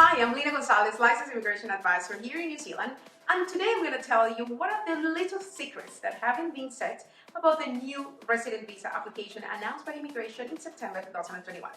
Hi, I'm Lina Gonzalez, licensed immigration advisor here in New Zealand, and today I'm going to tell you what are the little secrets that haven't been said about the new resident visa application announced by immigration in September 2021.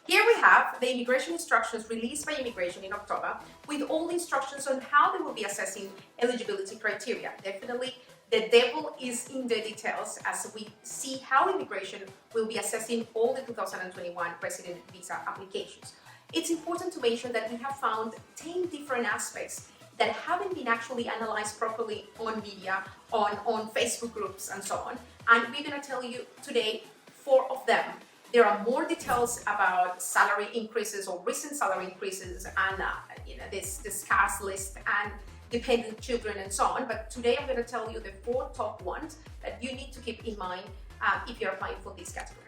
Here we have the immigration instructions released by immigration in October with all the instructions on how they will be assessing eligibility criteria. Definitely the devil is in the details as we see how immigration will be assessing all the 2021 resident visa applications. It's important to mention that we have found 10 different aspects that haven't been actually analyzed properly on media, on Facebook groups and so on. And we're going to tell you today 4 of them. There are more details about salary increases or recent salary increases and this scarce list and dependent children and so on. But today I'm going to tell you the 4 top ones that you need to keep in mind if you're applying for this category.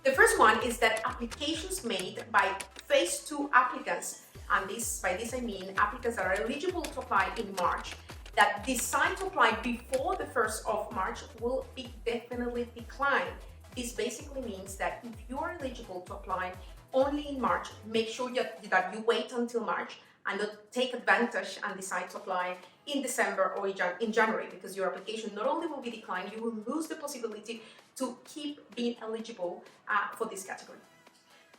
The first one is that applications made by phase 2 applicants, and by this I mean applicants that are eligible to apply in March, that decide to apply before the 1st of March will be definitely declined. This basically means that if you are eligible to apply only in March, make sure that you wait until March and not take advantage and decide to apply in December or in January, because your application not only will be declined, you will lose the possibility to keep being eligible for this category.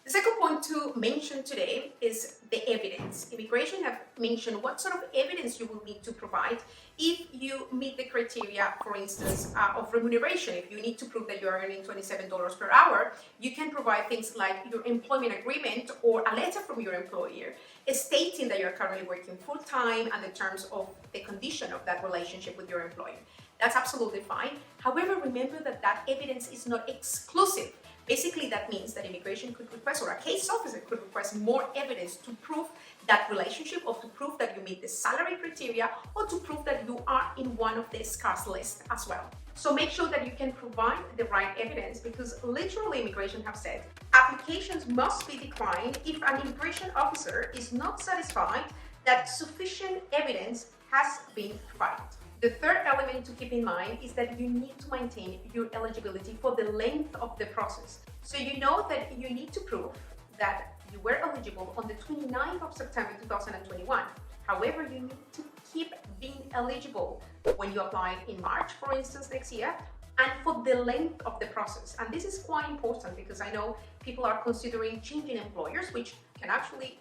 The second point to mention today is the evidence. Immigration have mentioned what sort of evidence you will need to provide if you meet the criteria, for instance, of remuneration. If you need to prove that you are earning $27 per hour, you can provide things like your employment agreement or a letter from your employer stating that you're currently working full-time and the terms of the condition of that relationship with your employer. That's absolutely fine. However, remember that evidence is not exclusive. Basically, that means that immigration could request, or a case officer could request, more evidence to prove that relationship, or to prove that you meet the salary criteria, or to prove that you are in one of the scarce lists as well. So make sure that you can provide the right evidence, because literally immigration have said applications must be declined if an immigration officer is not satisfied that sufficient evidence has been provided. The third element to keep in mind is that you need to maintain your eligibility for the length of the process. So you know that you need to prove that you were eligible on the 29th of September 2021. However, you need to keep being eligible when you apply in March, for instance, next year, and for the length of the process. And this is quite important because I know people are considering changing employers, which can actually,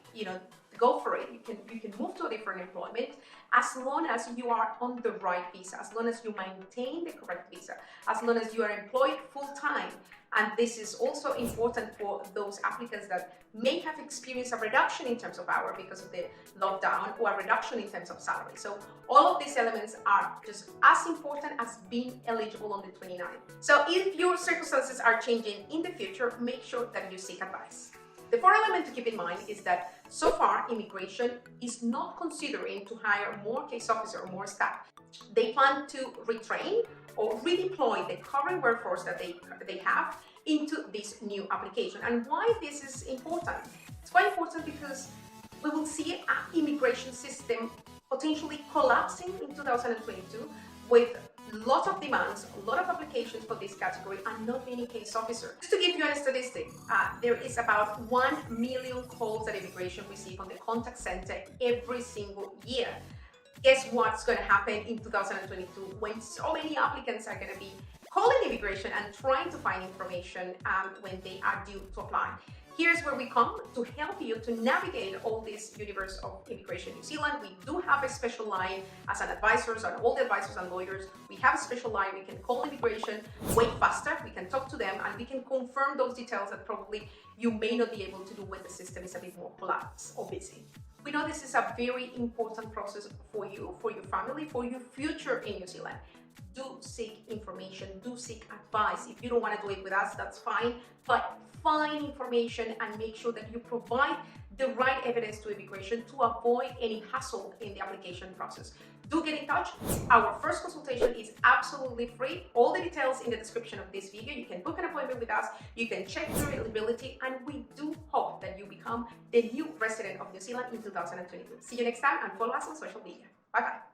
go for it. You can move to a different employment as long as you are on the right visa, as long as you maintain the correct visa, as long as you are employed full-time. And this is also important for those applicants that may have experienced a reduction in terms of hours because of the lockdown, or a reduction in terms of salary. So all of these elements are just as important as being eligible on the 29th. So if your circumstances are changing in the future, make sure that you seek advice. The fourth element to keep in mind is that so far immigration is not considering to hire more case officer or more staff. They plan to retrain or redeploy the current workforce that they have into this new application. And why this is important? It's quite important because we will see an immigration system potentially collapsing in 2022 with lots of demands, a lot of applications for this category, and not many case officers. Just to give you a statistic, there is about 1 million calls that immigration receive on the contact center every single year. Guess what's going to happen in 2022 when so many applicants are going to be calling immigration and trying to find information when they are due to apply? Here's where we come to help you to navigate all this universe of immigration in New Zealand. We do have a special line as an advisors, and all the advisors and lawyers. We have a special line. We can call immigration way faster. We can talk to them and we can confirm those details that probably you may not be able to do when the system is a bit more collapsed or busy. We know this is a very important process for you, for your family, for your future in New Zealand. Do seek information, do seek advice. If you don't want to do it with us, that's fine, but find information and make sure that you provide the right evidence to immigration to avoid any hassle in the application process. Do get in touch. Our first consultation is absolutely free. All the details in the description of this video. You can book an appointment with us, you can check your eligibility, and we do hope that you become the new resident of New Zealand in 2022. See you next time, and follow us on social media. Bye-bye.